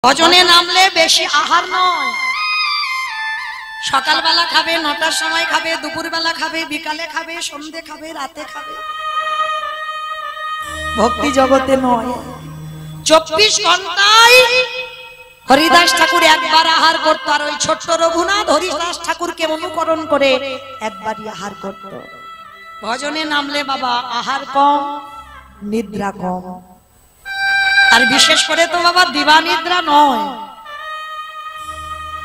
ভজনে নামলে বেশি আহার নয়, সকালবেলা খাবে, 9টার সময় খাবে, দুপুরবেলা খাবে, বিকালে খাবে, সন্ধ্যে খাবে, রাতে খাবে। ভক্তি জগতে নয়, 24 ঘন্টায় হরিদাস ঠাকুর একবার আহার করত, আর ওই ছোট্ট রঘুনাথ হরিদাস ঠাকুরকে অনুকরণ করে একবারই আহার করত। ভজনে নামলে বাবা আহার কম, নিদ্রা কম, আর বিশেষ করে তো বাবা দিবা নিদ্রা নয়।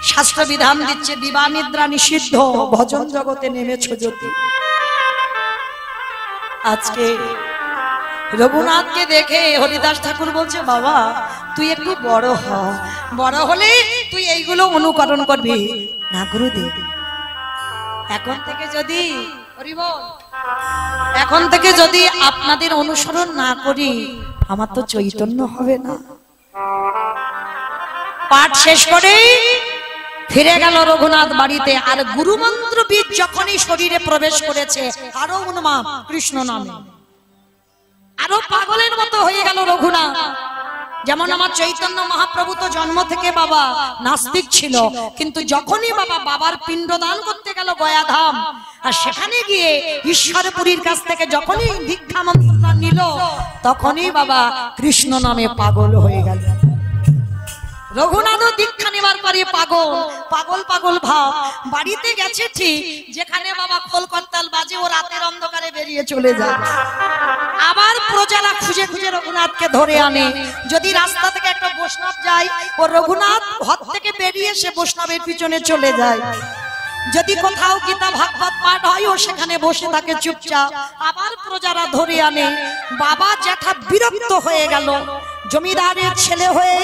শাস্ত্র বিধান দিচ্ছে দিবা নিদ্রা নিষিদ্ধ, ভজন জগতে নেমেছ যদি। আজকে রঘুনাথকে দেখে হরিদাস ঠাকুর বলছে, বাবা তুই একটু বড় হ, বড় হলে তুই এইগুলো অনুকরণ করবি না। গুরুদেব এখন থেকে যদি এখন থেকে যদি আপনাদের অনুসরণ না করি আমার তো চৈতন্য হবে না। পাঠ শেষ করে ফিরে গেল রঘুনাথ বাড়িতে। আর গুরুমন্ত্র বীজ যখনই শরীরে প্রবেশ করেছে আরো উন্মাদ কৃষ্ণ নামে, আরো পাগলের মতো হয়ে গেল রঘুনাথ। যেমন আমার চৈতন্য মহাপ্রভু তো জন্ম থেকে বাবা নাস্তিক ছিল, কিন্তু যখনই বাবার পিণ্ডদান করতে গেল গয়াধাম, আর সেখানে গিয়ে ঈশ্বরপুরীর কাছ থেকে যখনই দীক্ষা মন্ত্র নিল, তখনই বাবা কৃষ্ণ নামে পাগল হয়ে গেল। রঘুনাথও দীক্ষা নেবার পরে পাগল পাগল পাগল ভাব। বাড়িতে গেছে ঠিক, যেখানে বাবা খোল করতাল বাজে ও রাতের অন্ধকারে বেরিয়ে চলে যায়। আবার প্রজারা খুঁজে খুঁজে রঘুনাথকে ধরে আনে। যদি রাস্তা থেকে একটা বৈষ্ণব যায়, ও রঘুনাথ ঘর থেকে বেরিয়ে সে বৈষ্ণবের পিছনে চলে যায়। যদি কোথাও গীতা ভাগবত পাঠ হয়, ও সেখানে বসে থাকে চুপচাপ। আবার প্রজারা ধরে আনে। বাবা জ্যাঠা বিরক্ত হয়ে গেল। জমিদারের ছেলে হয়ে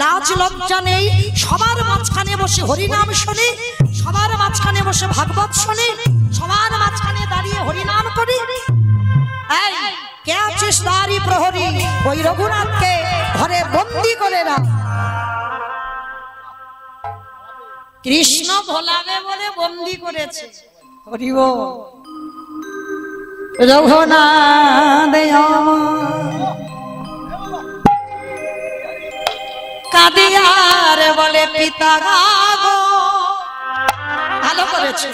লাজ লজ্জা নেই, সবার মাঝখানে বসে হরিনাম শোনে, সবার মাঝখানে বসে ভাগবত শোনে, সবার মাঝখানে দাঁড়িয়ে হরিনাম করে। এই কে আছিস তারই প্রহরী, ওই রঘুনাথকে ঘরে বন্দি করে রাখ। কৃষ্ণ ভোলাবে বলে বন্দি করেছে। হরি বল। রঘুনাথ কাদিয়ার বলে পিতা গো, ভালো করেছে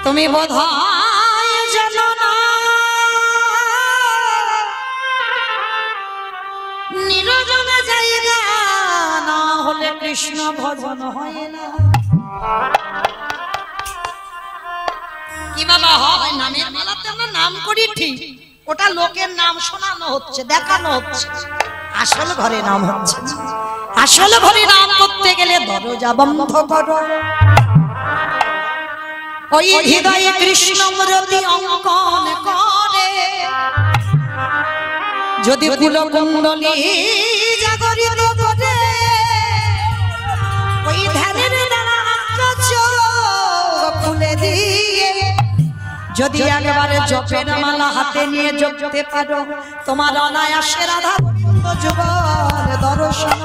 তুমি বোধহয় জানো না, নিরজনে জায়গা না হলে কৃষ্ণ ভজন হয় না। কি বাবা হয় নামের মেলাতে আমরা নাম করি ঠিক, ওটা লোকের নাম শোনানো হচ্ছে, দেখানো হচ্ছে, আসল ঘরে নাম হচ্ছে। আসল ঘরে নাম করতে গেলে দরজা বন্ধ করো। ওই হৃদয়ে কৃষ্ণ মূর্তি অঙ্কন করে, যদি কুল কুণ্ডলী জাগরিত করে, ওই ধ্যানের দ্বারা চোখ খুলে দিয়ে যদি একবারে জপের মালা হাতে নিয়ে জপতে পারো, তোমার অনায়াসে রাধা গোবিন্দ যুগল দর্শন।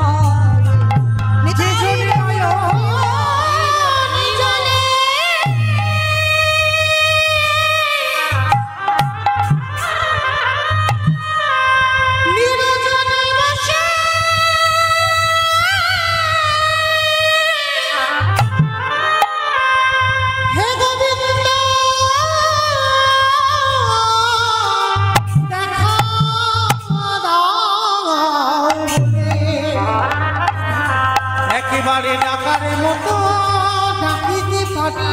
একেবারে ডাকারের মতো ডাকিতে পারি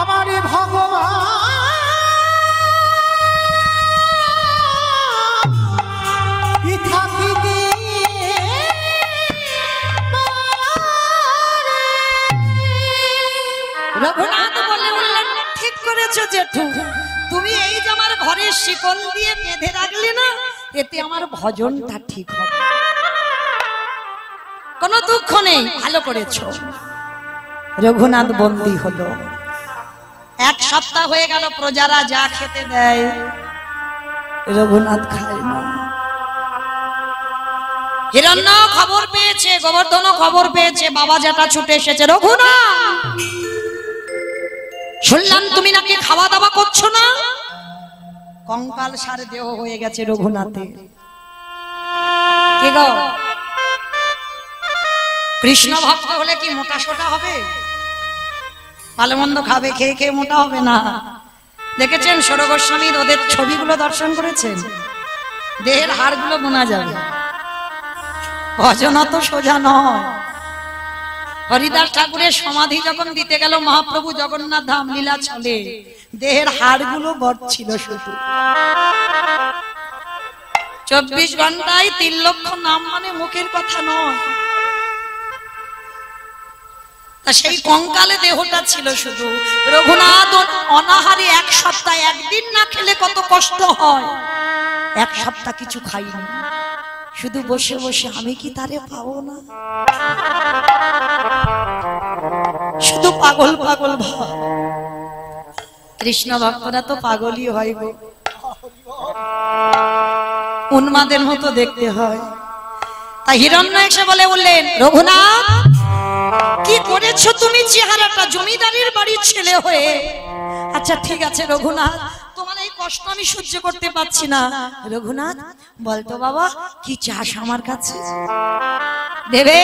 আমারে ভগবান থাকিতে। রঘুনাথ বলে উঠলেন, ঠিক করেছো জেঠু, তুমি এই যে আমার ঘরের শিকল দিয়ে বেঁধে রাখলে না, এতে আমার ভজনটা ঠিক হবে, কোনো দুঃখ নেই, ভালো করেছো। রঘুনাথ বন্দী হলো। 1 সপ্তাহ হয়ে গেল, প্রজারা যা খেতে দেয় রঘুনাথ খায় না। হিরণ্য খবর পেয়েছে, গোবর্ধন খবর পেয়েছে, বাবা জ্যাঠা ছুটে এসেছে। রঘুনাথ শুনলাম তুমি নাকি খাওয়া দাওয়া করছো না। কঙ্কাল সার দেহ হয়ে গেছে রঘুনাথের। কে গো কৃষ্ণ ভক্ত হলে কি মোটা সোটা হবে? ভালো মন্দ খাবে, খেয়ে খেয়ে মোটা হবে না। দেখেছেন সৌর গোস্বামীর ওদের ছবিগুলো দর্শন করেছেন? দেহের হাড়গুলো গোনা যাবে। ভজন অত সোজা নয়। হরিদাস ঠাকুরের সমাধি যখন দিতে গেল মহাপ্রভু জগন্নাথ ধাম লীলা চলে, দেহের হাড়গুলো বড়ছিল শুধু। 24 ঘন্টায় 3 লক্ষ নাম মানে মুখের কথা নয়। তা সেই কঙ্কালে দেহটা ছিল শুধু। রঘুনাথ অনাহারে 1 সপ্তাহ, একদিন না খেলে কত কষ্ট হয়। 1 সপ্তাহ কিছু খাইনি, শুধু বসে বসে আমি কি তারে পাবো না, শুধু পাগল পাগল ভাব। কৃষ্ণ ভক্তরা তো পাগলই হয় গো, উন্মাদের মতো দেখতে হয়। তাই হিরণ্য এসে বলে উঠলেন, রঘুনাথ কি করেছো তুমি চেহারাটা, জমিদারের বাড়ির ছেলে হয়ে? আচ্ছা ঠিক আছে রঘুনাথ, তোমার এই কষ্ট আমি সহ্য করতে পারছি না। রঘুনাথ বলতো বাবা কি চাস আমার কাছে? দেবে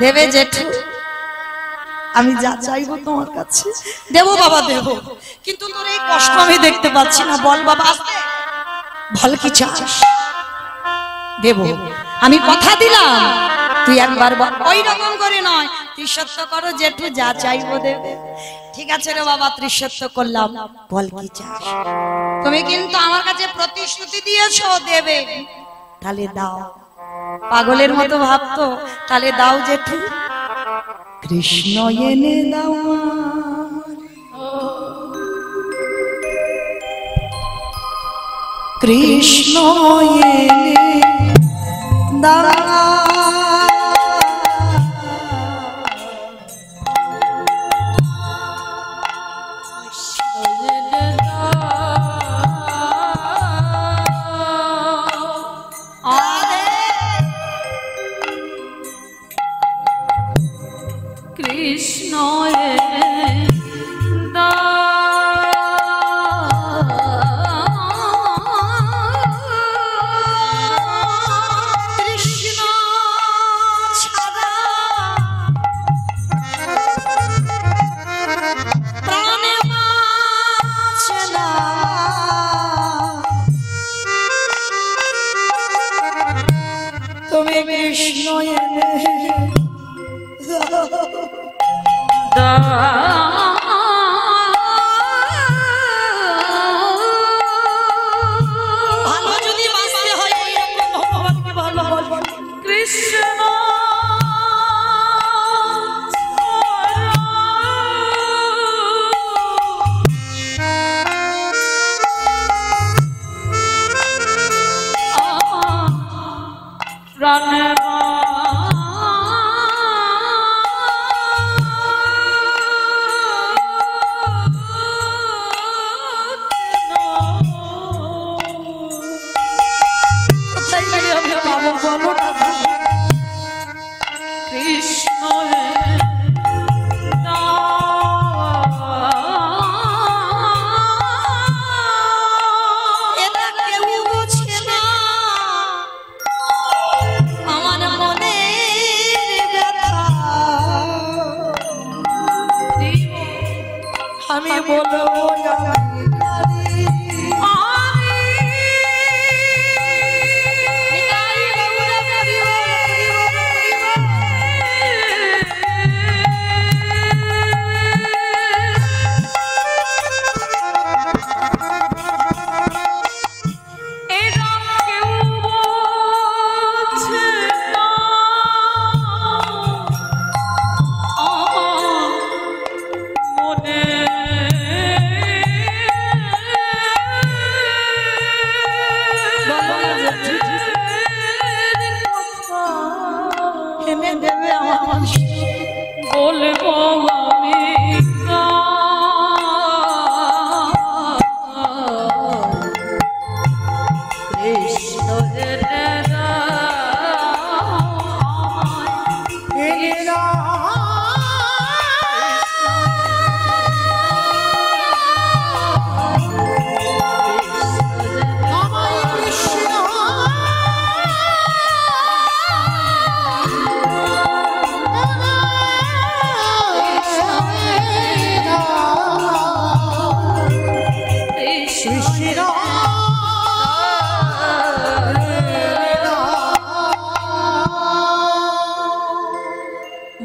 দেবে জেঠু, আমি যা চাইবো তোমার কাছে দেবো বাবা, দেবো, কিন্তু তোর এই কষ্ট আমি দেখতে পাচ্ছি না। বল বাবা, বল কি চাস? দেবো, আমি কথা দিলাম, তুই একবার বল। ওই রকম করে নয়, ত্রিসত্য করো জেঠু, যা চাইবো দেবে। ঠিক আছে রে বাবা, ত্রিসত্য করলাম, বল কি চাস? তুমি কিন্তু আমার কাছে প্রতিশ্রুতি দিয়েছো দেবে, তাহলে দাও। পাগলের মতো ভাবতো, তাহলে দাও জেঠু। কৃষ্ণ এনে দাও, কৃষ্ণ এনে দাও, কৃষ্ণ তুমি কৃষ্ণ এনে ভালো যদি বাঁচতে হয় এইরকম ভগবানকে ভালোবাসো। কৃষ্ণ প্রাণে কৃষ্ণ এটা কেউ বোঝে না আমার মনের ব্যথা, আমি বলবো এনে দেবে আমার বলবো আমি কৃষ্ণ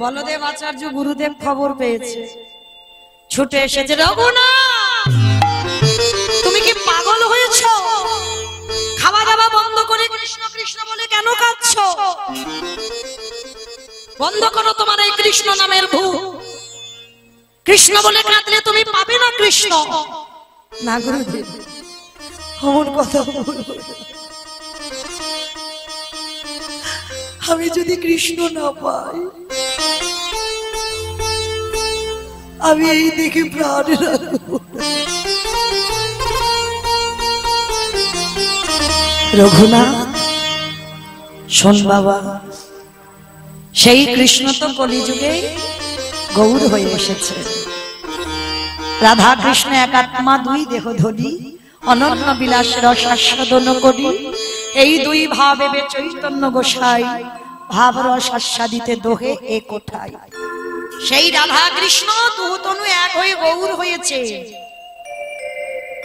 বলদেব আচার্য গুরুদেব খবর পেয়েছে, ছুটে এসেছে। রঘুনাথ, তুমি কি পাগল হয়েছো? খাওয়া দাওয়া বন্ধ করে কৃষ্ণ কৃষ্ণ বলে কেন কাঁদছো? বন্ধ করো তোমার এই কৃষ্ণ নামের ভূত। কৃষ্ণ বলে কাঁদলে তুমি পাবে না কৃষ্ণ। না গুরুদেব, অমন কথা বলো। আমি যদি কৃষ্ণ না পাই, আমি এই দেখে প্রাণ রাখবো। রঘুনাথ শোন বাবা, সেই কৃষ্ণ তো কলিযুগে গৌর হয়ে এসেছে। রাধা কৃষ্ণ একাত্মা, দুই দেহ ধরি, অনন্য বিলাস রস আস্বাদন করি। এই দুই ভাবে চৈতন্য গোসাই, ভাব রস আস্বাদিতে দোহে এ কোঠায়। সেই রাধা কৃষ্ণ দুতনু এক হয়ে গৌর হয়েছে।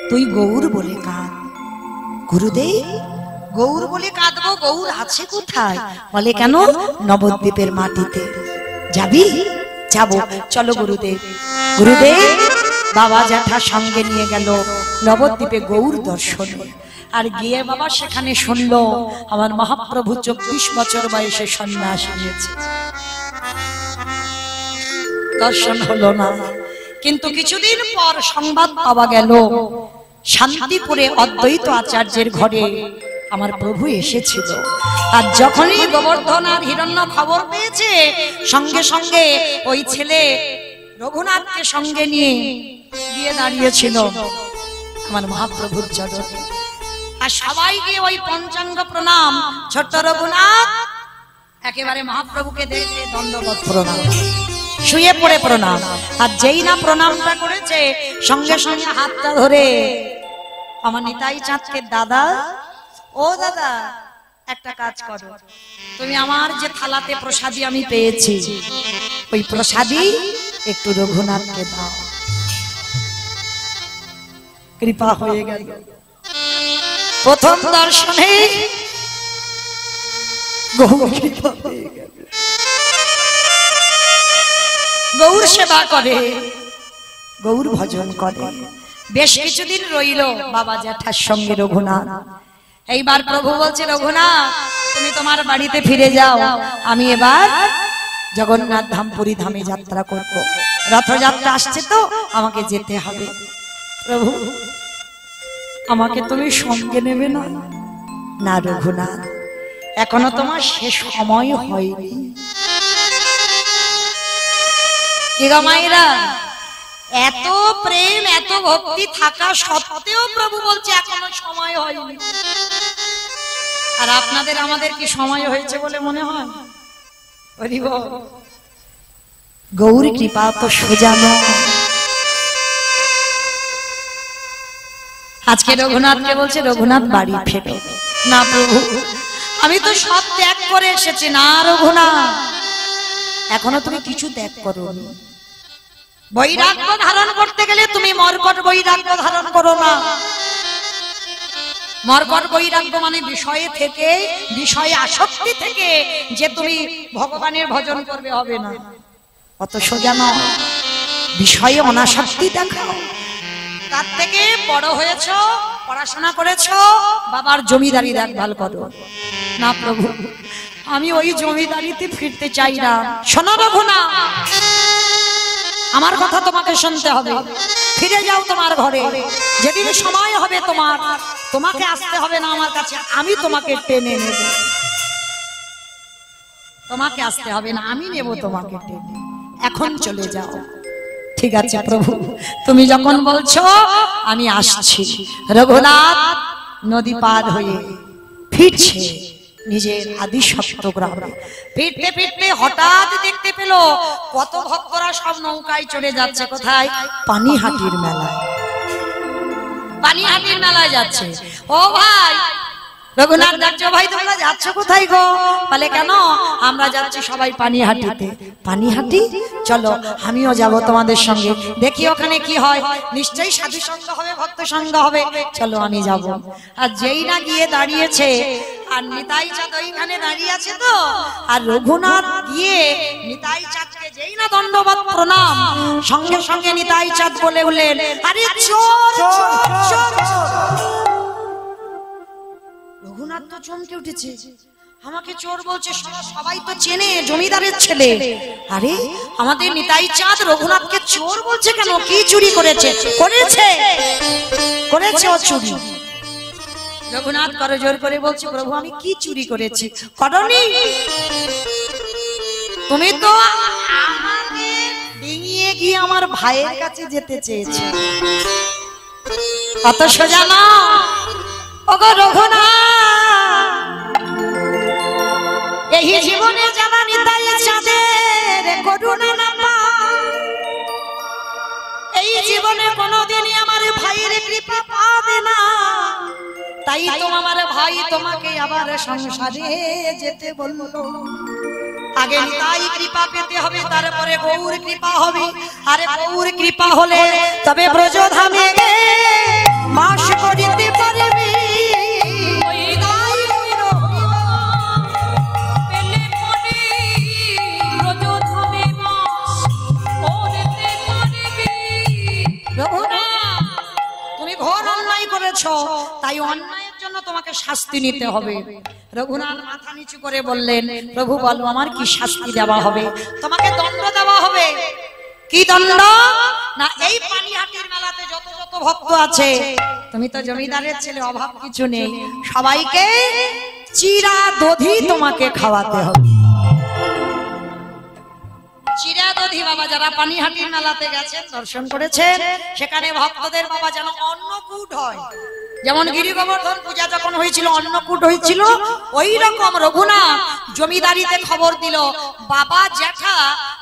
তুই গৌর বলে কাঁদ। গুরুদেব, গৌর বলে কাঁদবো? গৌর আছে কোথায়? বলে কেন? নবদ্বীপের মাটিতে। যাবি? যাবো, চলো গুরুদেব। গুরুদেব বাবা জ্যাঠার সঙ্গে নিয়ে গেল নবদ্বীপে গৌর দর্শনে। আর গিয়ে বাবা সেখানে শুনলো আমার মহাপ্রভু 24 বছর বয়সে সন্ন্যাস নিয়েছে। দর্শন হলো না, কিন্তু কিছুদিন পর সংবাদ পাওয়া গেল শান্তিপুরে অদ্বৈত আচার্যের ঘরে আমার প্রভু এসেছিল। আর যখনই গোবর্ধন আর হিরণ্য খবর পেয়েছে, সঙ্গে সঙ্গে ওই ছেলে রঘুনাথকে সঙ্গে নিয়ে গিয়ে দাঁড়িয়েছিল আমার মহাপ্রভুর চরণে। আর সবাইকে ওই পঞ্চাঙ্গ প্রণাম। ছোট্ট রঘুনাথ একেবারে মহাপ্রভুকে দেখে দণ্ডবত প্রণাম, শুয়ে পড়ে প্রণাম। আর যেই না প্রণামটা করেছে, সঙ্গে সঙ্গে হাতটা ধরে আমার নিতাই চাঁদকে, দাদা, ও দাদা, একটা কাজ করো, তুমি আমার যে থালাতে প্রসাদী আমি পেয়েছি, ওই প্রসাদী একটু রঘুনাথকে দাও। কৃপা হয়ে গেল। প্রথম দর্শনে গৌর কৃপা হয়ে গেল। গৌর সেবা করে, গৌর ভজন করে। বেশ কিছুদিন রইল বাবা জ্যাঠার সঙ্গে রঘুনাথ। এইবার প্রভু বলছে, রঘুনাথ তুমি তোমার বাড়িতে ফিরে যাও, আমি এবার জগন্নাথ ধাম পুরী ধামে যাত্রা করব। রথযাত্রা আসছে তো আমাকে যেতে হবে। প্রভু আমাকে তুমি সঙ্গে নেবে না? না রঘুনাথ, এখনো তোমার শেষ সময় হয়নি। কি গো মায়েরা, এত প্রেম এত ভক্তি থাকা সত্ত্বেও প্রভু বলছে এখনো সময় হয়নি। আর আপনাদের আমাদের কি সময় হয়েছে বলে মনে হয়? গৌর কৃপা তো সোজা নয়। আজকে রঘুনাথকে বলছে, রঘুনাথ বাড়ি ফেরো। না প্রভু, আমি তো সব ত্যাগ করে এসেছি। না রঘুনাথ, এখনো তুমি কিছু ত্যাগ করোনি। বৈরাগ্য ধারণ করতে গেলে তুমি মর্কট বৈরাগ্য ধারণ করো না। মর্কট বৈরাগ্য মানে বিষয়ে থেকে, বিষয়ে আসক্তি থেকে যে তুমি ভগবানের ভজন করবে, হবে না। অত সোজা নয়। বিষয়ে অনাসক্তি দেখাও। তার থেকে বড় হয়েছো, পড়াশোনা করেছো, বাবার জমিদারি দেখভাল করো। না প্রভু, আমি ওই জমিদারিতে ফিরতে চাই না। শোনো রঘুনাথ, আমার কথা তোমাকে শুনতে হবে। ফিরে যাও তোমার ঘরে। যেদিন সময় হবে তোমার, তোমাকে আসতে হবে না আমার কাছে, আমি তোমাকে টেনে নেব। তোমাকে আসতে হবে না, আমি নেব তোমাকে টেনে। এখন চলে যাও। ঠিক আছে প্রভু, তুমি যখন বলছো আমি আসছি। রঘুনাথ নদী পার হয়ে ফিরছে নিজের আদি সপ্ত গ্রামে। ফিরতে ফিরতে হঠাৎ দেখতে পেল কত ভক্তরা সব নৌকায় চলে যাচ্ছে। কোথায়? পানিহাটির মেলায়। পানিহাটির মেলায় যাচ্ছে। ও ভাই, রঘুনাথ ডাকছে, ভাই তোমরা যাচ্ছ কোথায় গো? বলে কেন? আমরা যাচ্ছি সবাই পানিহাটিতে। পানিহাটি? চলো আমিও যাব তোমাদের সঙ্গে, দেখি ওখানে কি হয়। নিশ্চয়ই সাধু সঙ্গ হবে, ভক্ত সঙ্গ হবে, চলো আমি যাব। আর যেই না গিয়ে দাঁড়িয়েছে, আর নিতাই চাঁদ ওইখানে দাঁড়িয়ে আছে তো, আর রঘুনাথ গিয়ে নিতাই চাঁদকে যেই না দণ্ডবত প্রণাম, সঙ্গে সঙ্গে নিতাই চাঁদ বলে উঠলেন, আরে চোর চোর চোর। রঘুনাথ তো চমকে উঠেছে, আমাকে চোর বলছে, সবাই তো চেনে, জমিদারের ছেলে। আরে আমাদের নিতাই চাঁদ রঘুনাথকে চোর বলছে কেন? কি চুরি করেছে? করেছে ও চুরি। রঘুনাথ করে জোর করে বলছে, প্রভু আমি কি চুরি করেছি? করনি, তুমি তো আমাকে ডিঙিয়ে গিয়ে আমার ভাইয়ের কাছে যেতে চেয়েছো, কত সোজা না। ওগো রঘুনাথ, এই জীবনে জানা নিতাই চাঁদের করুণা না পায়, এই জীবনে কোনোদিনই আমার ভাইয়ের কৃপা পাবে না। তাই তো আমার ভাই তোমাকে আবার সংসারে যেতে বললো। আগে নিতাই কৃপা পেতে হবে, তারপরে গৌর কৃপা হবে। আরে গৌর কৃপা হলে তবে ব্রজধামে বাস করিতে পারবে। তুমি ঘোর অন্যায় করেছো, তাই অন্যায়ের জন্য তোমাকে শাস্তি নিতে হবে। রঘুনাথ মাথা নিচু করে বললেন, প্রভু বলো আমার কি শাস্তি দেওয়া হবে? তোমাকে দণ্ড দেওয়া হবে। কি দণ্ড? না এই পানিহাটির মেলাতে যত যত ভক্ত আছে, তুমি তো জমিদারের ছেলে, অভাব কিছু নেই, সবাইকে চিরা দধি তোমাকে খাওয়াতে হবে। চিরা দধি বাবা, যারা পানিহাটির মেলাতে গেছেন, দর্শন করেছেন, সেখানে ভক্তদের বাবা যেন অন্নকূট হয়। যেমন গিরি গোবর্ধন পূজা যখন হয়েছিল অন্নকূট হয়েছিল, ওই রকম রঘুনাথ জমিদারিতে খবর দিল, বাবা জ্যাঠা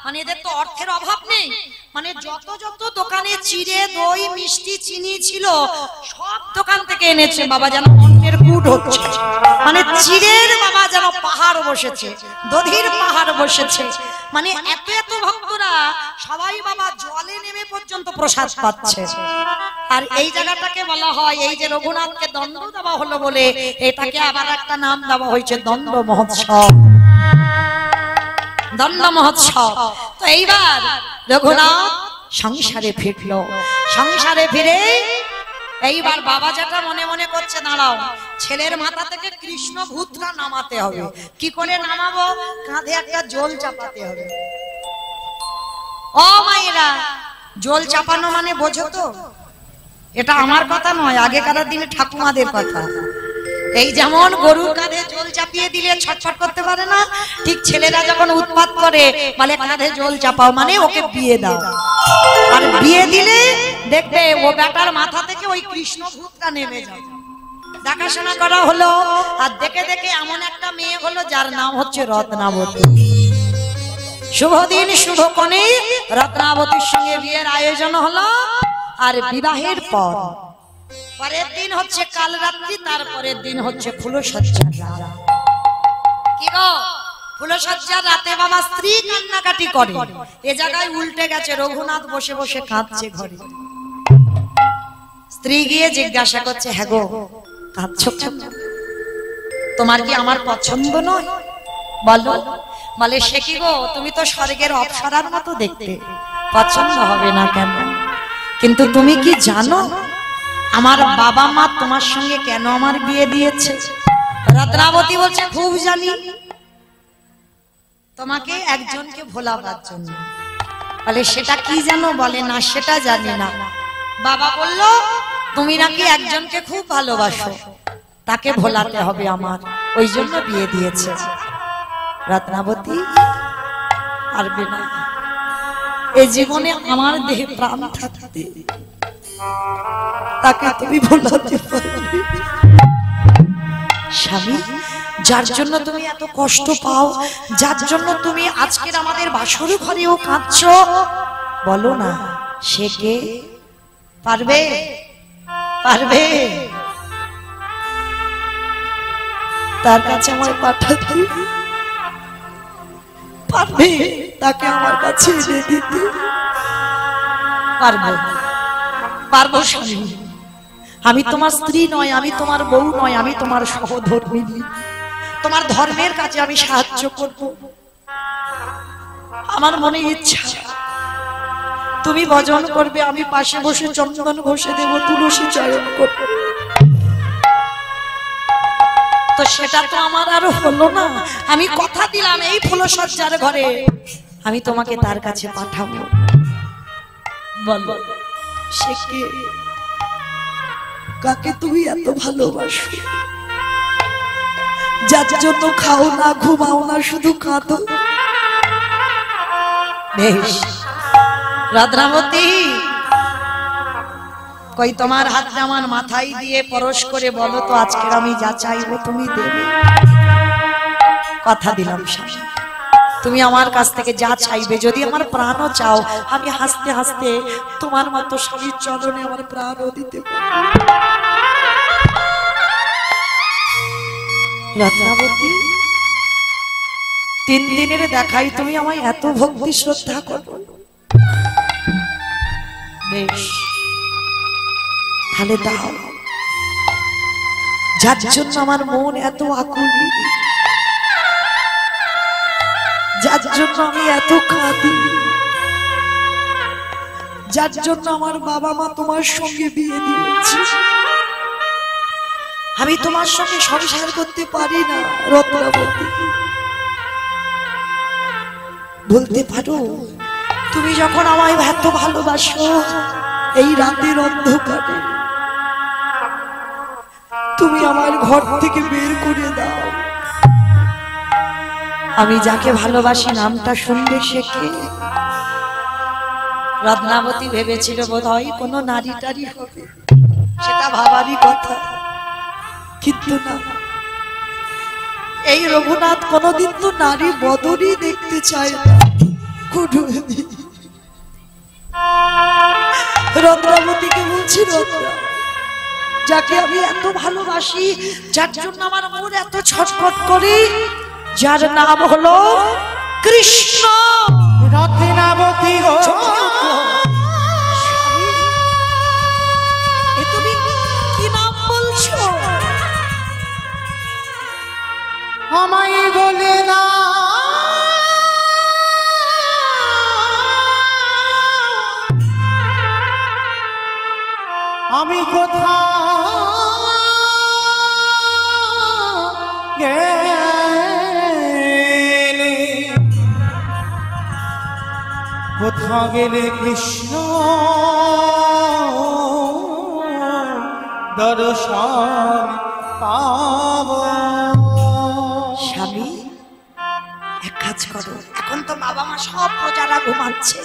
মানে এদের তো অর্থের অভাব নেই, মানে যত যত দোকানে চিড়ে দই মিষ্টি চিনি ছিল সব দোকান থেকে এনেছে বাবা, যেন অন্নের কূট হচ্ছে। মানে চিড়ের বাবা যেন পাহাড় বসেছে, দধির পাহাড় বসেছে। মানে এত এত ভক্তরা সবাই বাবা জলে নেমে পর্যন্ত প্রসাদ পাচ্ছে। আর এই জায়গাটাকে বলা হয়, এই যে রঘুনাথকে দণ্ড দেওয়া হলো বলে এটাকে আবার একটা নাম দেওয়া হয়েছে দণ্ড মহোৎসব। দণ্ড মহোৎসব। তো এইবার রঘুনাথ সংসারে ফিরলো। সংসারে ফিরে এইবার বাবা যেটা মনে মনে করছে, দাঁড়াও, ছেলের মাথা থেকে কৃষ্ণ ভূতটা নামাতে হবে। কি করে নামাবো? কাঁধে একটা জল চাপাতে হবে। ও মায়েরা, জল চাপানো মানে বোঝো তো? এটা আমার কথা নয়, আগেকার দিনে ঠাকুমাদের কথা। এই যেমন গরুর কাঁধে জল চাপিয়ে দিলে ছটফট করতে পারে না, ঠিক ছেলেরা যখন উৎপাত করে বলে কাঁধে জল চাপাও, মানে ওকে বিয়ে দাও। আর বিয়ে দিলে দেখবে ও বেটার মাথা থেকে ওই কৃষ্ণ ভূতটা নেমে যাবে। দেখাশোনা করা হলো, আর দেখে দেখে এমন একটা মেয়ে হলো যার নাম হচ্ছে রত্নাবতী। শুভ দিন শুভ কোণে রত্নাবতীর সঙ্গে বিয়ের আয়োজন হলো। আর বিবাহের পরের দিন হচ্ছে কাল রাত্রি, তারপরের দিন হচ্ছে ফুলসজ্জার রাত। কি গো, ফুলসজ্জার রাতে বাবা স্ত্রী কান্নাকাটি করে, এ জায়গায় উল্টে গেছে। রঘুনাথ বসে বসে কাঁদছে ঘরে। স্ত্রী গিয়ে জিজ্ঞাসা করছে, হ্যাঁ গো কাঁদছো কেন? তোমার কি আমার পছন্দ নয়? বলো। বলে, সে কি গো, তুমি তো স্বর্গের অপ্সরার মতো দেখতে, পছন্দ হবে না কেন? কিন্তু তুমি কি জানো আমার বাবা মা তোমার সঙ্গে কেন আমার বিয়ে দিয়েছে? রত্নাবতী বলছে, খুব জানি, তোমাকে একজনকে ভোলাবার জন্য। বলে, সেটা কি জানো? বলে, না সেটা জানি না। বাবা বলল, তুমি নাকি একজনকে খুব ভালোবাসো, তাকে ভোলাতে হবে আমার, ওই জন্য বিয়ে দিয়েছে। রত্নাবতী পারবে না, এই জীবনে আমার দেহে প্রাণ থাকতে তাকে তুমি ভোলাতে পারবে। স্বামী, যার জন্য তুমি এত কষ্ট পাও, যার জন্য তুমি আজকের আমাদের বাসর ঘরেও কাঁদছো, বলো না সে কে? পারবে? পারবে? তার কাছে আমার পাঠাতে পারবে? তাকে আমার কাছে এনে দিতে পারবো? পারবো স্বামী। আমি তোমার স্ত্রী নয়, আমি তোমার বউ নয়, আমি তোমার সহধর্মিণী। তোমার ধর্মের কাছে আমি সাহায্য করব। আমার মনে ইচ্ছা তুমি ভজন করবে, আমি পাশে বসে চন্দন ঘষে দেব, তুলসী চয়ন করবে। তো সেটা তো আমার আর হলো না। আমি কথা দিলাম এই ফুলসজ্জার ঘরে আমি তোমাকে তার কাছে পাঠাবো। বল সে কে, কাকে তুমি এত ভালোবাসো, যার জন্য খাও না, ঘুমাও না, শুধু কাঁদো? বেশ রাধাবতী, কই তোমার হাতটা আমার মাথায় দিয়ে পরশ করে বলো তো আজকে আমি যা চাইবো তুমি দেবে? কথা দিলাম স্বামী, তুমি আমার কাছ থেকে যা চাইবে, যদি আমার প্রাণও চাও আমি হাসতে হাসতে তোমার মতো স্বামীর চরণে আমার প্রাণও দিতে পারি। রত্নাবতী, 3 দিনের দেখাই তুমি আমায় এত ভক্তি শ্রদ্ধা করো। বেশ তাহলে দাও, যার জন্য আমার মন এত আকুলি, যার জন্য আমি এত কাঁদি, যার জন্য আমার বাবা মা তোমার সঙ্গে বিয়ে দিয়েছে, আমি তোমার সঙ্গে সংসার করতে পারি না। রত্নাবতী, বলতে পারো তুমি যখন আমায় এত ভালোবাসো, এই রাতের অন্ধকারে তুমি আমার ঘর থেকে বের করে দাও। আমি যাকে ভালোবাসি নামটা শুনলে সে কে? রত্নাবতী ভেবেছিল বোধহয় কোনো নারী টারি হবে, সেটা ভাবারই কথা, কিন্তু না। এই রঘুনাথ কোনোদিন তো নারী বদনই দেখতে চায় না। রত্নাবতীকে বলছি, রত্না, যাকে আমি এত ভালোবাসি, যার জন্য আমার মন এত ছটফট করে, যার নাম হলো কৃষ্ণ। রত্নাবতী গো, তুমি কি নাম বলছো? আমায় বলে না আমি কোথায় গেলে, কোথা গেলে কৃষ্ণ দর্শন পাব। স্বামী, এক কাজ করো, এখন তো বাবা মা সব প্রজারা ঘুমাচ্ছে,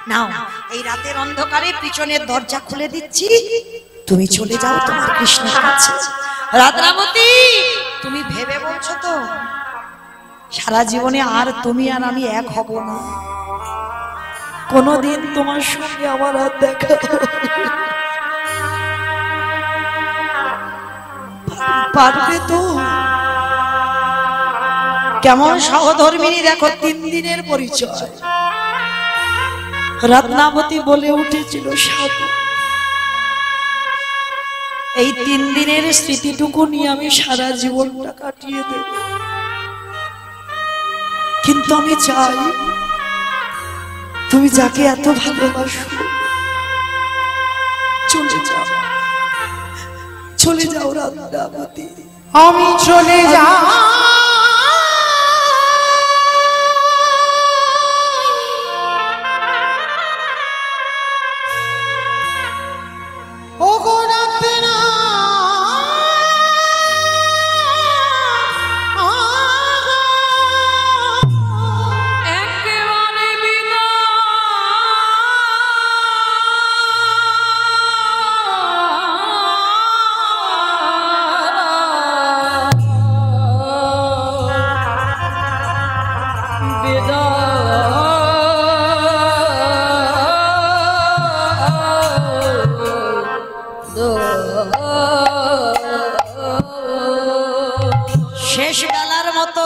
নাও এই রাতের অন্ধকারে পিছনের দরজা খুলে দিচ্ছি, তুমি চলে যাও তোমার কৃষ্ণের কাছে। রাধাবতী, তুমি ভেবে বলছো তো সারা জীবনে আর তুমি আর আমি এক হব না? কোনদিন তোমার সঙ্গে আমার আর দেখা পারবে তো? কেমন সহধর্মিনী দেখো, 3 দিনের পরিচয়। রত্নাবতী বলে উঠেছিল, সাধু এই 3 দিনের স্মৃতিটুকু নিয়ে আমি সারা জীবনটা কাটিয়ে দেব, কিন্তু আমি চাই তুমি যাকে এত ভালোবাসো চলে যাও, চলে যাও রত্নাবতী। আমি চলে যাই ও গো রত্না, একেবারে বিনা শেষ বেলার মতো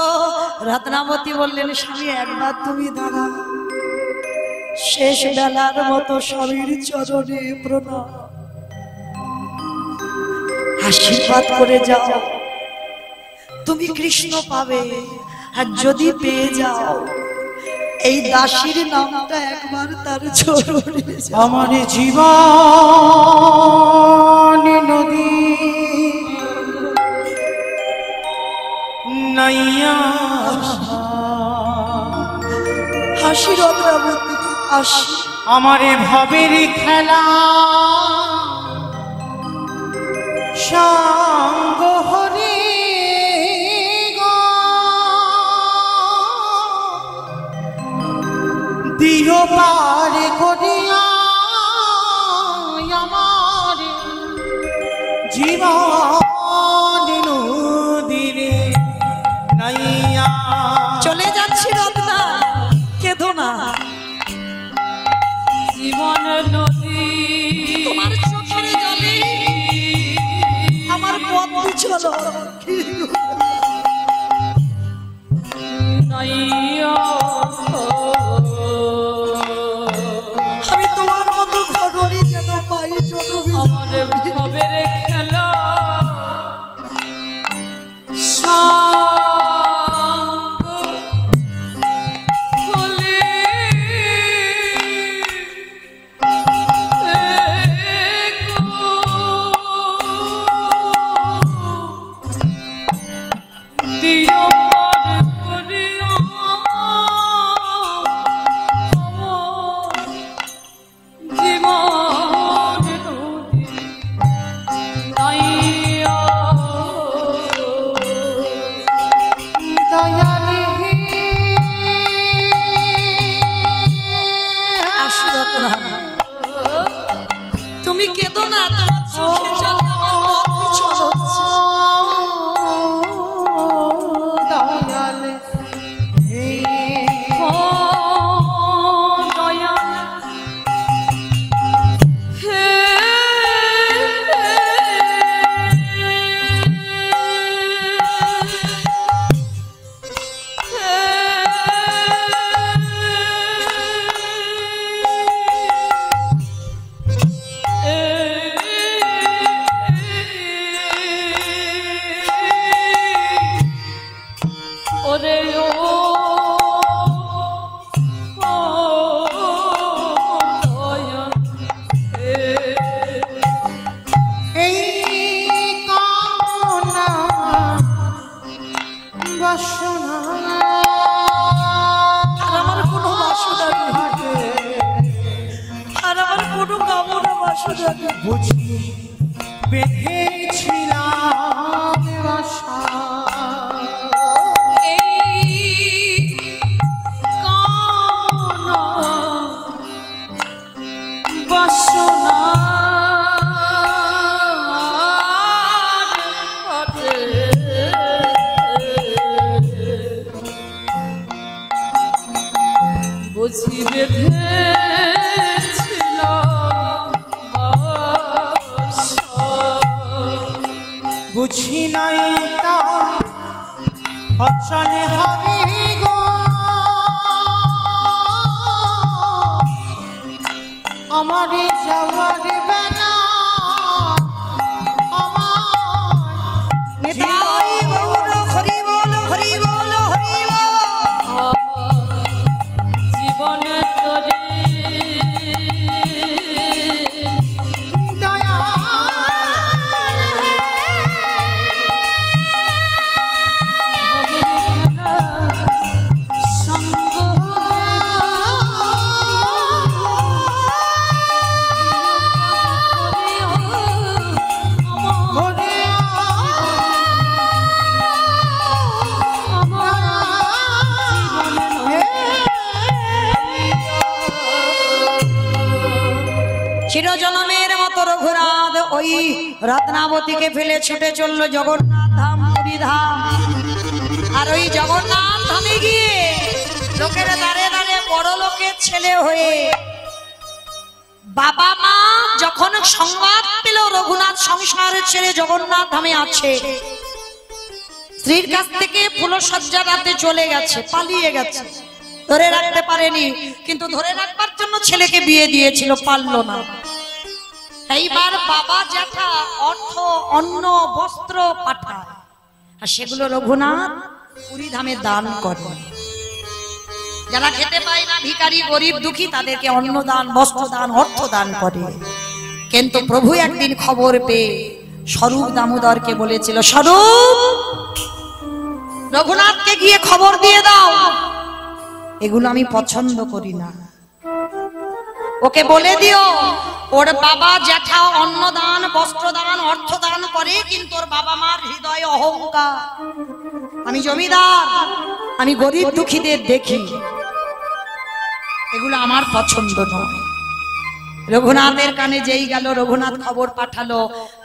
রত্নাবতী বললেন, স্বামী একবার তুমি দাঁড়াও, শেষ বেলার মতো স্বামীর চরণে প্রণাম, আশীর্বাদ করে যাও, তুমি কৃষ্ণ পাবে। আর যদি পেয়ে যাও এই দাসীর নামটা একবার তার চরণে আমার জীবন নদী নাইয়া হাসি রদ্রাবতী হাসি আমারে ভবের খেলা সঙ্গ হরি দিও পার করিয়া আমার জীবন নদীরে নাইয়া। চলে যাচ্ছি রত্না, কেঁদো না। জীবন নদী তোমার চোখের জলে আমার পথ চলো। নাইয়া আমি তোমার মতো ঘটনি যেন পাই চলো। আমাদের ভবের খেলা সঙ্গ হলে দিও পার করিয়া জীবন নদী নাইয়া আসি রত্না, তুমি কেঁদো না। তোমার চোখের জলে আমার পথ চলো। ওরে ও দয়া এই কামনা বাসনা আর আমার কোনো বাসনা নেই, আর আমার কোনো কামনা বাসনা নেই। বুঝি বেঁধেছিলাম আশা বাসনা বুঝি বেঁধেছিল বুঝি নাই তা অচলে হবে গো আমার যাওয়ার বেলা আমার নিতাই গৌর হরি বল হরি বল হরি বল। জীবন তরে দয়া সঙ্গ চিরজনমের মতো রঘুনাথ ওই রত্নাবতীকে ফেলে ছুটে চলল জগন্নাথ ধাম পুরী ধাম। আর ওই জগন্নাথ ধামে গিয়ে লোকের দাঁড়ে দাঁড়ে বড় লোকের ছেলে হয়ে বাবা মা যখন সংবাদ পেল রঘুনাথ সংসার ছেড়ে জগন্নাথ ধামে আছে, স্ত্রীর কাছ থেকে ফুলসজ্জা রাতে চলে গেছে, পালিয়ে গেছে, ধরে রাখতে পারেনি। কিন্তু ধরে রাখবার জন্য ছেলেকে বিয়ে দিয়েছিল, পারলো না। এইবার বাবা জ্যাঠা অর্থ অন্ন বস্ত্র পাঠায়, আর সেগুলো রঘুনাথ পুরী ধামে দান করে। যারা খেতে পায় না, ভিখারি গরিব দুঃখী, তাদেরকে অন্নদান, বস্ত্রদান, অর্থদান করে। কিন্তু প্রভু একদিন খবর পেয়ে স্বরূপ দামোদরকে বলেছিল, স্বরূপ, রঘুনাথকে গিয়ে খবর দিয়ে দাও, এগুলো আমি পছন্দ করি না। ওকে বলে দিও ওর বাবা জ্যাঠা অন্নদান, বস্ত্রদান, অর্থদান করে, কিন্তু ওর বাবা মার হৃদয়ে অহংকার। আমি জমিদার, আমি গরিব দুঃখীদের দেখি, এগুলো আমার পছন্দ নয়। রঘুনাথের কানে যেই গেল, রঘুনাথ খবর পাঠালো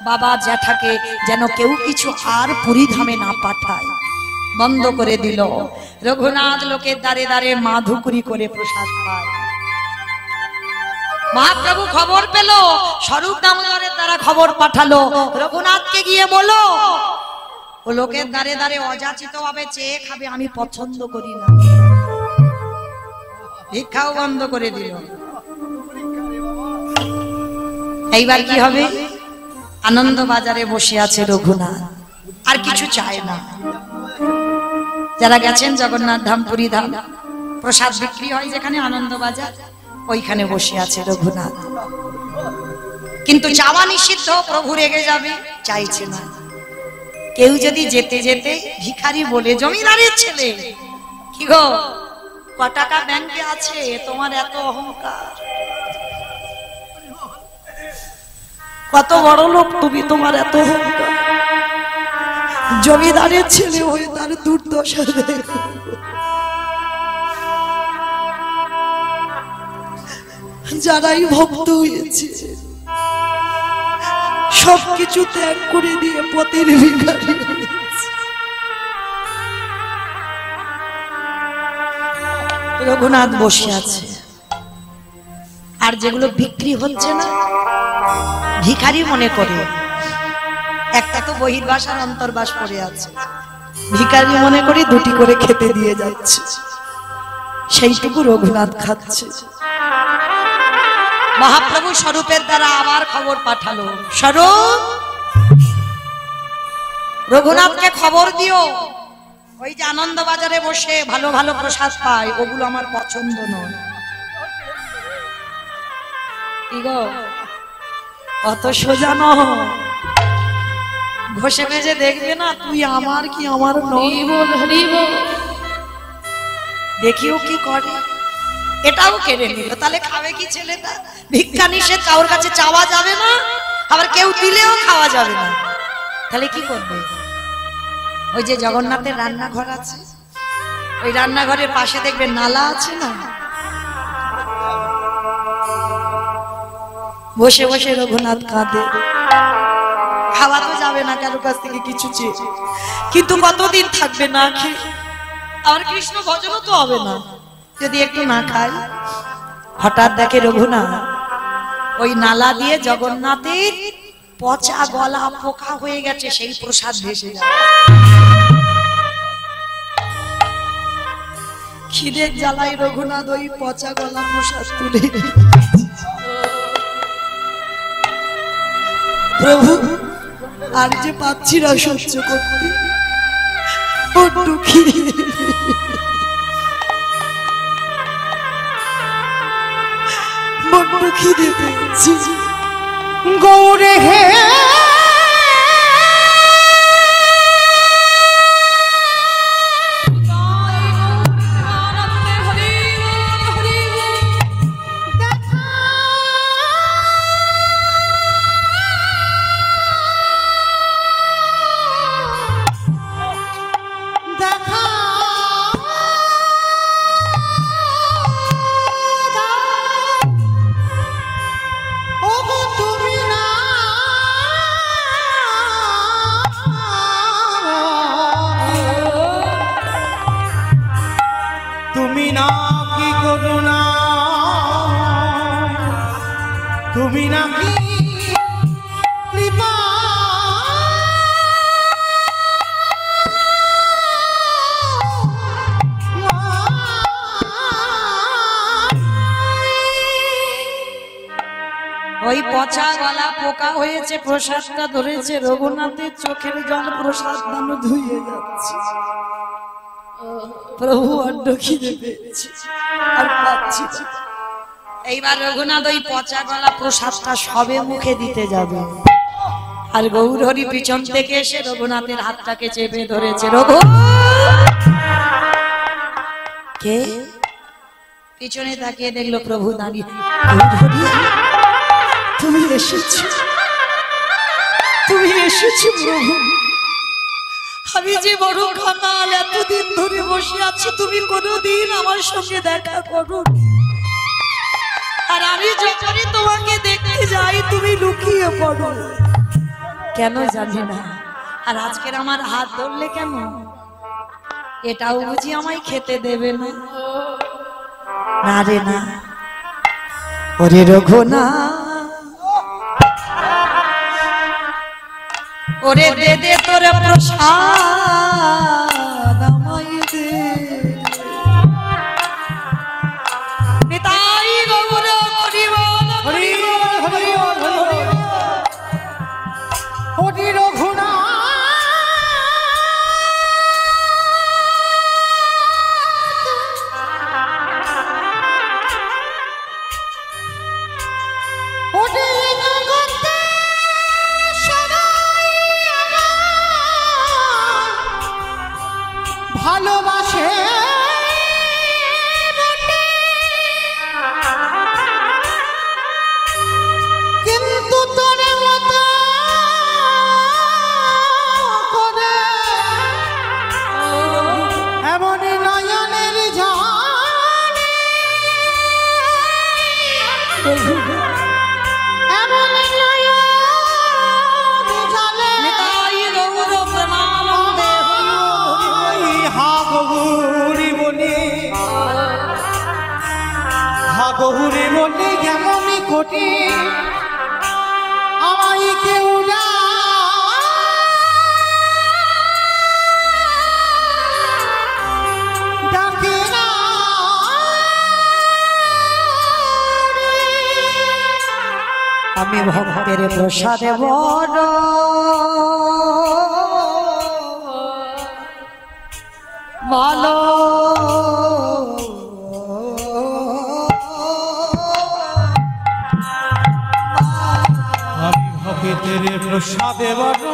বাবা জ্যাঠাকে যেন কেউ কিছু আর পুরীধামে না পাঠায়, বন্ধ করে দিল। রঘুনাথ লোকের দ্বারে দ্বারে মাধুকুরি করে প্রসাদ পায়। মহাপ্রভু খবর পেল, স্বরূপ দামোদরের দ্বারা খবর পাঠালো, রঘুনাথকে গিয়ে বলো ও লোকের দ্বারে দ্বারে অযাচিত ভাবে চেয়ে খাবে, আমি পছন্দ করি না। ভিক্ষাও বন্ধ করে দিল। এইবার কি হবে? আনন্দ বাজারে বসে আছে রঘুনাথ, আর কিছু চায় না। যারা গেছেন জগন্নাথ ধাম, পুরী ধাম, প্রসাদ বিক্রি হয় যেখানে আনন্দ বাজার, ওইখানে বসে আছে রঘুনাথ। কিন্তু চাওয়া নিষিদ্ধ, প্রভু রেগে যাবে, চাইছে না। কেউ যদি যেতে যেতে ভিখারি বলে, জমিদারের ছেলে, কি গো, ক টাকা ব্যাংকে আছে, তোমার এত অহংকার, কত বড় লোক তুমি, তোমার এত অহংকার, জমিদারের ছেলে হয়ে তার দুর্দশা। যারাই ভক্ত হয়েছে সবকিছু ত্যাগ করে দিয়ে পথের ভিখারি হয়েছে। রঘুনাথ বসে আছে, আর যেগুলো বিক্রি হচ্ছে না ভিখারি মনে করে। একটা তো বহির্বাস আর অন্তর্বাস পড়ে আছে, ভিখারি মনে করে দুটি করে খেতে দিয়ে যাচ্ছে, সেইটুকু রঘুনাথ খাচ্ছে। মহাপ্রভু স্বরূপের দ্বারা আবার খবর পাঠালো, স্বরূপ, রঘুনাথকে খবর দিও, ওই যে আনন্দ বাজারে বসে ভালো ভালো প্রসাদ পায়, ওগুলো আমার পছন্দ নয়। কি গো, অত সোজা নয়, ঘষে মেজে দেখবে না তুই আমার কি আমার নয়। দেখিও কি করে, এটাও কেড়ে নিল, তাহলে খাবে কি ছেলেটা? ভিক্ষা নিষেধ, কারোর কাছে চাওয়া যাবে না, আবার কেউ দিলেও খাওয়া যাবে না, তাহলে কি করবে? ওই যে জগন্নাথের রান্নাঘর আছে, ওই রান্নাঘরের পাশে দেখবে নালা আছে না, বসে বসে রঘুনাথ কাঁদে। খাওয়া তো যাবে না কারোর কাছ থেকে কিছু চেয়ে, কিন্তু কতদিন থাকবে না খেয়ে? আর কৃষ্ণ ভজনও তো হবে না যদি একটু না খাই। হঠাৎ দেখে রঘুনাথ ওই নালা দিয়ে জগন্নাথের পচা গলা পোকা হয়ে গেছে, সেই প্রসাদ ভেসে যায়। খিদের জ্বালাই রঘুনাথ ওই পচা গলা প্রসাদ তুলে, প্রভু আর যে পাচ্ছি না সহ্য করতে, বড্ড খিদে, বড্ড খিদে পেয়েছি। গৌরে হে তুমি নাকি কৃপা ওই পচা গলা পোকা হয়েছে, প্রসাদটা ধরেছে, রঘুনাথের চোখের জল প্রসাদ দান ধুয়ে যাচ্ছে। প্রভু বড্ড খিদে পেয়েছে। আর পাচ্ছি না। এইবার রঘুনাথ ওই পচা গলা প্রসাদটা সবে মুখে দিতে যাবে, আর গৌরহরি পিছন থেকে এসে রঘুনাথের হাতটাকে চেপে ধরেছে। রঘু কে? পিছনে তাকিয়ে দেখলো প্রভু দাঁড়িয়ে। গৌরহরি, তুমি এসেছো, তুমি এসেছো প্রভু। আমি যে বড় কাঙাল, এতদিন ধরে বসে আছি, তুমি কোনোদিন আমার সঙ্গে দেখা করো, আর আমি যখনই তোমাকে দেখতে যাই তুমি লুকিয়ে পড়ো। কেন জানি না। আর আজকের আমার হাত ধরলে কেন? এটাও বুঝি আমায় খেতে দেবে না? না রে না। ওরে রঘুনাথ, ওরে দে দে তোর প্রসাদ আমায় দে। নিতাই গৌর হরি বল, হরি বল, হরি বল, হরি বল। হরি রঘুনাথ, হরি জগতে সবাই আমার ভালোবাসে বটে, কিন্তু তোর মতো করে এমন নয়নের ঝাড়ে, এমন নয়ন ঝালে নিতাই গৌর প্রেমানন্দে হা গৌরী বলে, হা গৌরী বলে এমনই কোটি আমায় কেউ না ডাকে না রে। আমি ভক্তের প্রসাদে বড় ভালো। আমি ভক্তের প্রসাদে বড়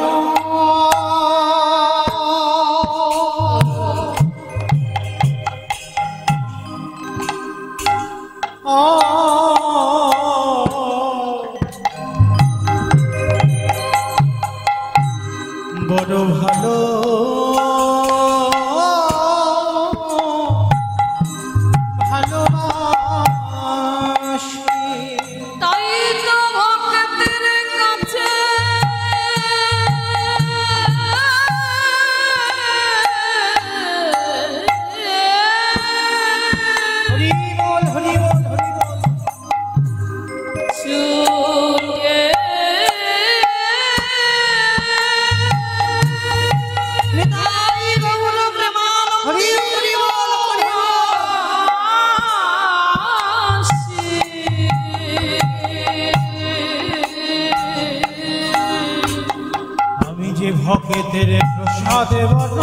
বড় ভালো ভালোবাসি। তাই তো ভক্তের কাছে হরি বল, হরি বল, হরি বল। ছুটে নিতাই গৌর প্রেমানন্দে হরি বল, হরি বল। আসি। আমি যে ভক্তের প্রসাদে বড়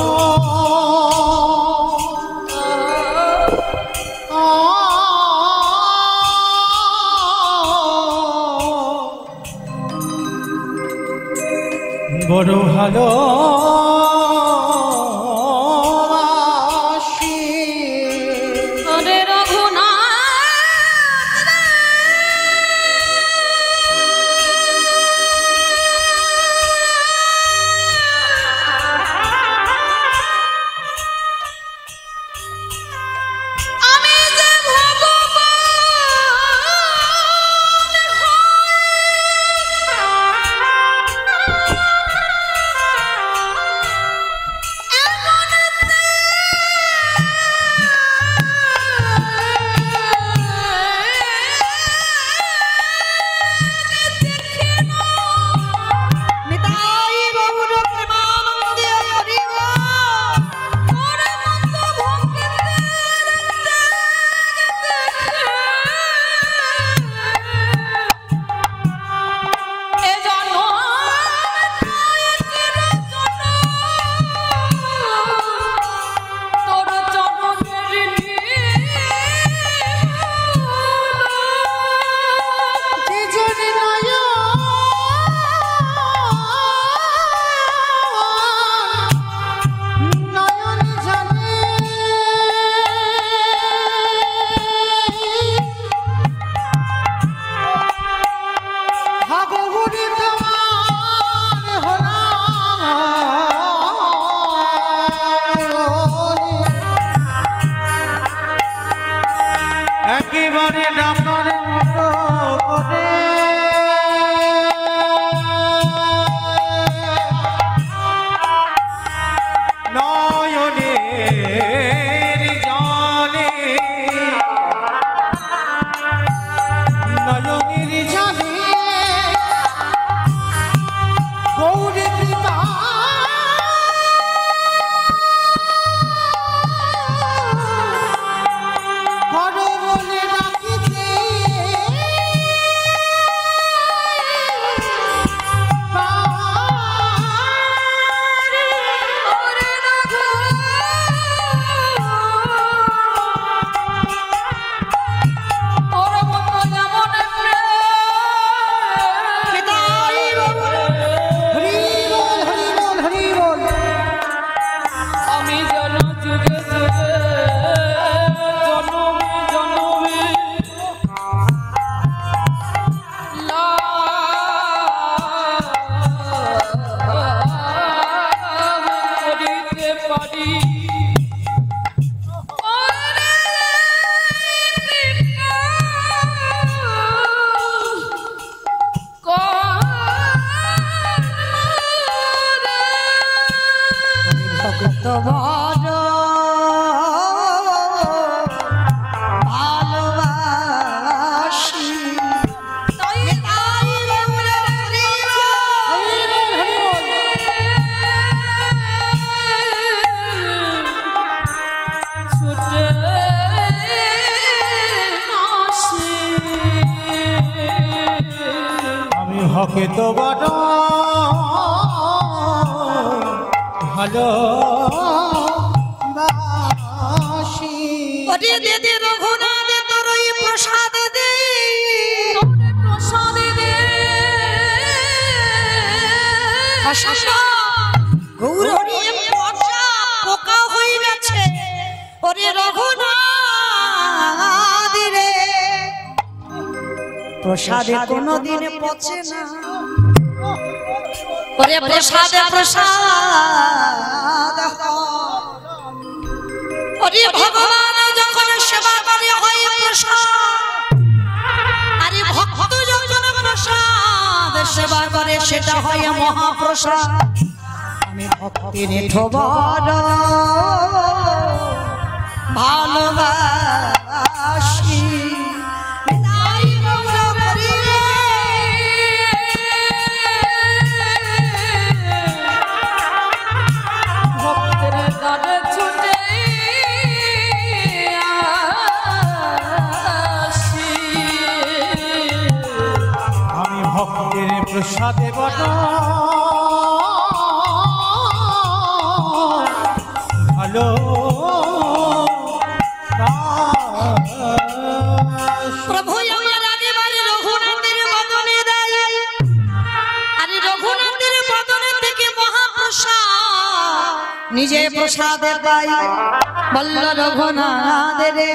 বড় ভালো ওরে রঘুনাথ রে, আমি যে ভগবান বারে ডাকার মতো করে নয়নের জলে নয়নের জলে গৌরী কৃপা করো বলে ডাকিতে আমি যেন যুগে যুগে জনমে জনমে লাভ করিতে পারি। ভক্ত বড় ভালোবাসি তাই বলে ছুটে আসি। আমি হকে তো বড় ভালো বাসি ওরে দে দে রঘুনাথ তোর ওই প্রসাদ দে তোরে প্রসাদ দে। গৌরী পচা পোকা হয়ে গেছে ওরে রঘুনাথ রে প্রসাদে কোনোদিন পচে না ওরে প্রসাদে প্রসাদ ওরে ভগবান যখন সেবা করে হয় প্রসাদ আরে ভক্ত যখন প্রসাদ সেবা করে সেটা হয় মহাপ্রসাদ আমি ভক্তির ঠোবর ভালোবাসি তাই গৌর করি রে। ভক্তের দ্বারে ছুটে আসি। আমি ভক্তের প্রসাদে বড় ভালো প্রভু আমার আগেবারে রঘুনাথের বদনে দেয় আরে রঘুনাথের বদনে থেকে মহাপ্রসাদ নিজে প্রসাদে পাই বলল রঘুনাথ রে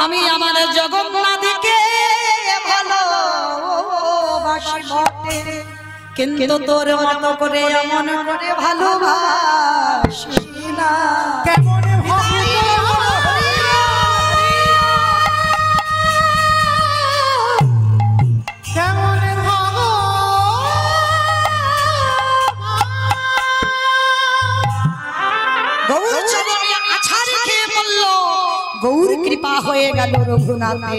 আমি আমার জগন্নাথকে ভালোবাসি বটে কিন্তু তোর মতো করে এমন করে ভালোবাসি না কেমন কেমন গৌর চরণে আছাড় খেয়ে বলল গৌর কৃপা হয়ে গেল রঘুনাথে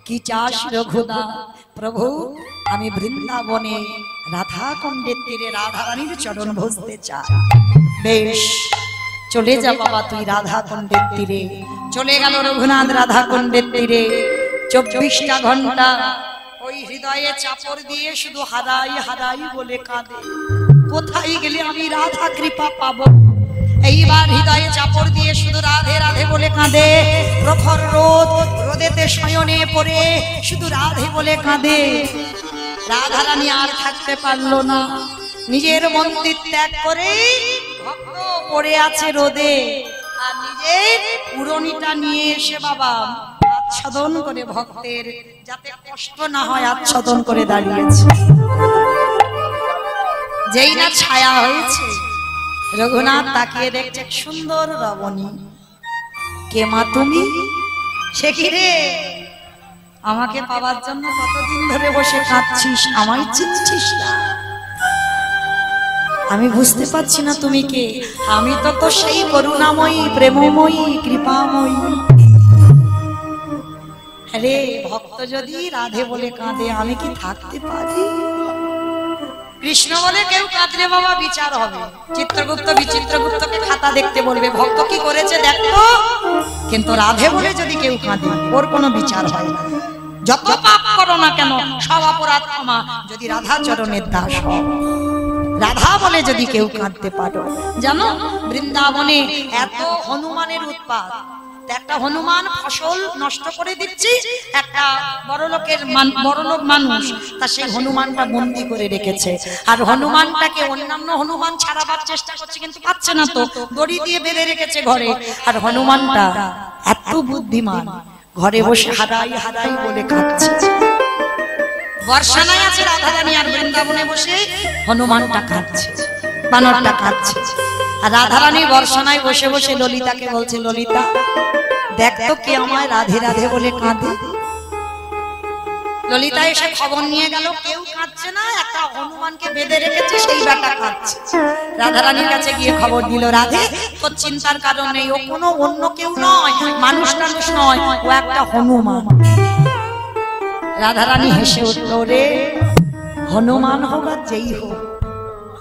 কি চাস রঘুনাথ প্রভু আমি বৃন্দাবনে রাধা কুণ্ডের তীরে রাধা রানীর চরণ ভজতে চাই বেশ চলে যা বাবা তুই রাধা কুণ্ডের তীরে চলে গেল রঘুনাথ রাধা কুণ্ডের তীরে 24টা ঘন্টা ওই হৃদয়ে চাপড় দিয়ে শুধু হারাই হারাই বলে কাঁদে কোথায় গেলে আমি রাধা কৃপা পাবো এইবার হৃদয়ে চাপড় দিয়ে শুধু রাধে রাধে বলে কাঁদে প্রখর রোদ রোদেতে শয়নে পড়ে শুধু রাধে বলে কাঁদে রাধা রানী আর থাকতে পারলো না নিজের মন্দির ত্যাগ করে ভক্ত পড়ে আছে রোদে আর নিজের উড়নিটা নিয়ে এসে বাবা আচ্ছাদন করে ভক্তের যাতে কষ্ট না হয় আচ্ছাদন করে দাঁড়িয়েছে যেই না ছায়া হয়েছে রঘুনাথ তাকিয়ে দেখছে সুন্দর রমণী কে মা তুমি সে কি রে, আমাকে পাওয়ার জন্য কতদিন ধরে বসে কাঁদছিস, আমায় চিনছিস না? আমি বুঝতে পারছি না তুমি কে। আমি তো সেই করুণাময়ী, প্রেমময়ী, কৃপাময়ী। আরে ভক্ত যদি রাধে বলে কাঁদে, আমি কি থাকতে পারি? কৃষ্ণ বলে কেউ কাঁদলে বাবা বিচার হবে। চিত্রগুপ্ত বিচিত্রগুপ্তকে খাতা দেখতে বলবে, ভক্ত কি করেছে দেখো। কিন্তু রাধে বলে যদি কেউ কাঁদে, ওর কোনো বিচার হয় না। যত পাপ করো না কেন, সব অপরাধ ক্ষমা যদি রাধা চরণের দাস হও। রাধা বলে যদি কেউ কাঁদতে পারো। জানো বৃন্দাবনে এত হনুমানের উৎপাত। একটা হনুমান ফসল নষ্ট করে দিচ্ছে, একটা বড়লোক মানুষ তা সেই হনুমানটা বন্দি করে রেখেছে। আর হনুমানটাকে অন্যান্য হনুমান ছাড়াবার চেষ্টা করছে, কিন্তু পাচ্ছে না, তো দড়ি দিয়ে বেঁধে রেখেছে ঘরে। আর হনুমানটা এত বুদ্ধিমান, ঘরে বসে হারাই হারাই বলে কাঁদছে। বর্ষানায় আছে রাধারানী, আর বৃন্দাবনে বসে হনুমানটা কাঁদছে, বানরটা কাঁদছে। আর রাধারানী বর্ষানায় বসে বসে ললিতাকে বলছে, ললিতা দেখ তো কে আমায় রাধে রাধে বলে কাঁদে। ললিতা এসে খবর নিয়ে গেল, কেউ কাঁদছে না, একটা হনুমানকে বেঁধে রেখেছে, সেই বেটা কাঁদছে। রাধারানীর কাছে গিয়ে খবর দিল, রাধে তোর চিন্তার কারণ নেই, ও কোনো অন্য কেউ নয়, মানুষ নয়, ও একটা হনুমান। রাধারানী হেসে উঠল, রে হনুমান হোক আর যেই হোক,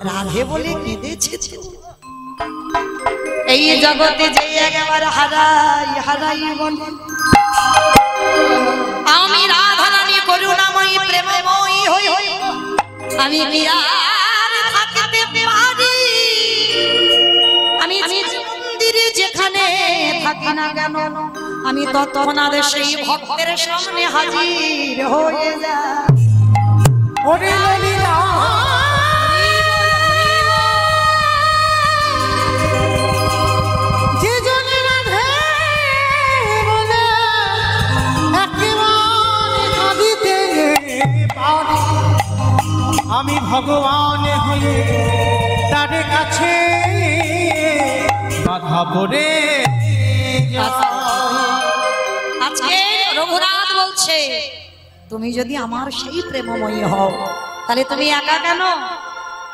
রাধে বলে কেঁদেছে। এই জগতে যে একবার হারাই হারাই বলে, আমি রাধারানী করুণাময়ী প্রেমময়ী হই, আমি কি আর থাকতে পারি? আমি মন্দিরে যেখানে থাকি না কেন, আমি তৎক্ষণাৎ সেই ভক্তের সামনে হাজির হয়ে যাই। ওরে ললিতা যে জনে রাধে বলে একেবারে কাঁদিতে পারি, আমি ভগবান হয়ে তার কাছে বাধা পড়ে আজকে রঘুনাথ বলছে, তুমি যদি আমার সেই প্রেমময়ী হও, তাহলে তুমি একা কেন?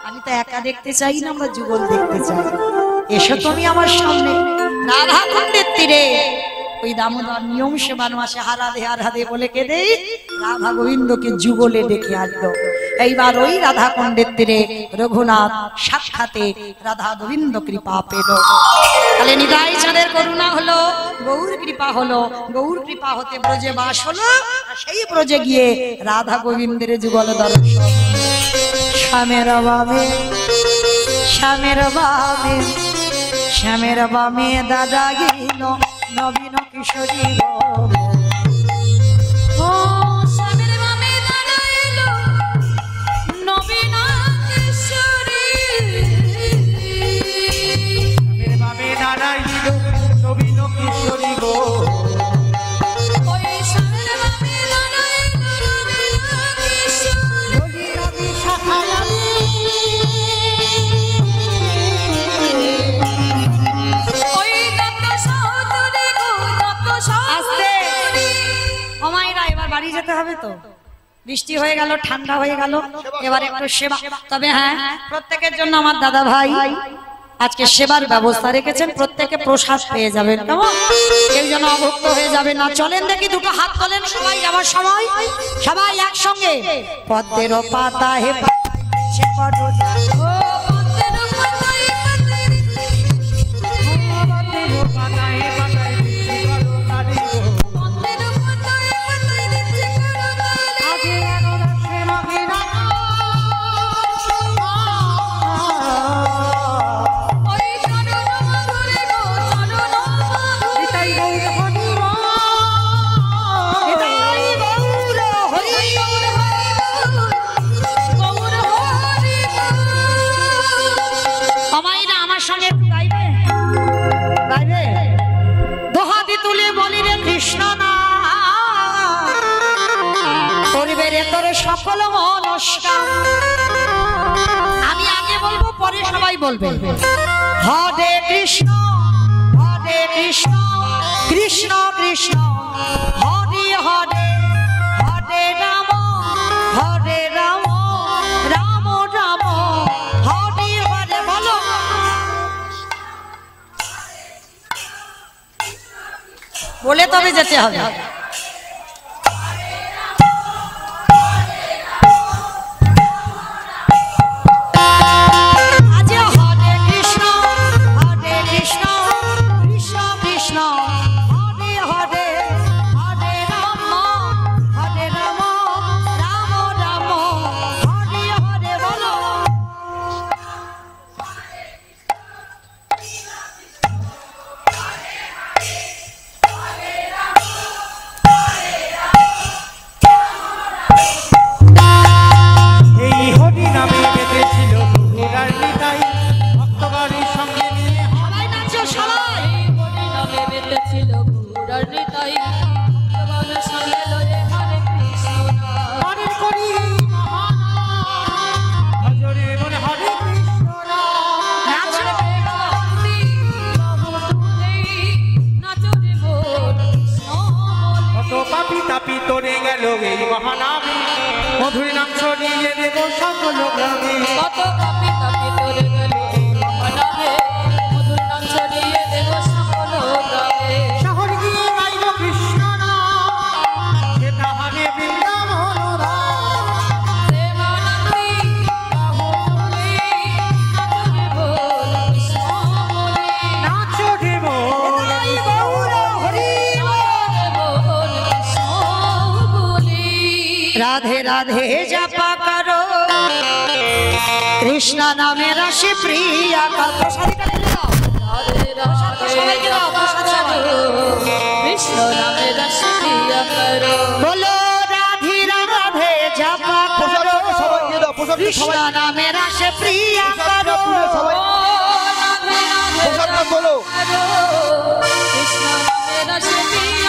আমি তো একা দেখতে চাই না, আমরা যুগল দেখতে চাই। এসো তুমি আমার সামনে। রাধা কুণ্ডের তীরে ওই দামোদর নিয়ম সেবান মাসে হারাধে হারাধে বলে কেঁদে রাধা গোবিন্দকে যুগলে ডেকে আনলো। এইবার ওই রাধা কুণ্ডের তীরে রঘুনাথ সাক্ষাতে রাধা গোবিন্দ কৃপা পেল। তাহলে নিতাই চাঁদের করুণা হলো, গৌর কৃপা হলো, গৌর কৃপা হতে ব্রজে বাস হলো। সেই ব্রজে গিয়ে রাধা গোবিন্দের যুগল দর্শন। শ্যামের বামে, শ্যামের বামে, শ্যামের বামে দাদা গেল নবীন কিশোরী। ও স্বামীর বামে দাদা এলো নবীন কিশোরী। বাবে দাঁড়াইল নবীন কিশোরী গো, ওই স্বামীর বামে দাদা এলো নবীন কিশোরী। রবি শাখায়ালি ওই দত্ত সহোদরী গো, দত্ত সহোদরী। ও মায়েরা, এবার বাড়ি যেতে হবে তো, বৃষ্টি হয়ে গেল, ঠান্ডা হয়ে গেল, এবার একটু সেবা। তবে হ্যাঁ, প্রত্যেকের জন্য আমার দাদা ভাই আজকে সেবার ব্যবস্থা রেখেছেন, প্রত্যেকে প্রসাদ পেয়ে যাবেন, কেমন? কেউ যেন অভুক্ত হয়ে যাবে না। চলেন দেখি, দুটো হাত তোলেন সবাই যাওয়ার সময়, সবাই একসঙ্গে। পদ্মের পাতা হে সে পদ্ম, ও পদ্মের পাতায় পাতায় পাতায় পাতায় বৃষ্টি করো তারি গো, পদ্মের পাতায় পাতায় দিচ্ছে করতালি। আগে আগে মাগে ওই চরণ মাধুরী গো, চরণ মাধুরী। নিতাই গৌর হরিবল, নিতাই গৌর হরি গৌর হরি বল। মায়েরা আমার সঙ্গে একটু গাইবে, গাইবে। দোহাতি তুলে বলি রে কৃষ্ণ না, করবে রে তোর সকল মনস্কাম। আমি আগে বলবো, পরে সবাই বলবে। হরে কৃষ্ণ, কৃষ্ণ কৃষ্ণ হরে হরে হরে রাম রাম রাম হরে হরে বলো। বলে তবে যেতে হবে। আজ হরে কৃষ্ণ কৃষ্ণ কৃষ্ণ হরে হরে হরে রাম রাম রাম হরে হরে বলো। এই হরি নামে বেঁধেছিল ঘোড়ার নিতাই ভক্তগণের সঙ্গে নিয়ে সবাই নাচো সবাই। হরি নামে বেঁধেছিল ঘোড়ার নিতাই ভক্তগণ সঙ্গে লয়ে হরে কৃষ্ণ নাম। হরে করি ভজরে বলে হরে কৃষ্ণ নাম। নাচো। ভক্তি বাহু তুলে নাচো রে মোর কৃষ্ণ বলে। কত পাপি তাপি তোরে গেল এই মহানামে মধুর নাম ছড়িয়ে দেব সকল গ্রামে। কত কাপি কাপি তোরে গেল মহানামে মধুর নাম ছড়িয়ে দেব সকল গ্রামে। শহর গিয়ে গাইল কৃষ্ণ নাম সে তাহারে বৃন্দাবন ধাম। প্রেমানন্দে বাহু তুলে নাচো রে মোর কৃষ্ণ বলে। নাচো রে মোর রাধে রাধে জপা করো কৃষ্ণ নামে রসে প্রিয়া কর। প্রসাদীটা ঢেলে দাও। সবাইকে দাও, প্রসাদ সবাই। কৃষ্ণ নামে রস প্রিয় করো। বলো রাধে রাধে জপা করো কৃষ্ণ নামে রসে প্রিয়া করো। কৃষ্ণ নামে রস প্রিয়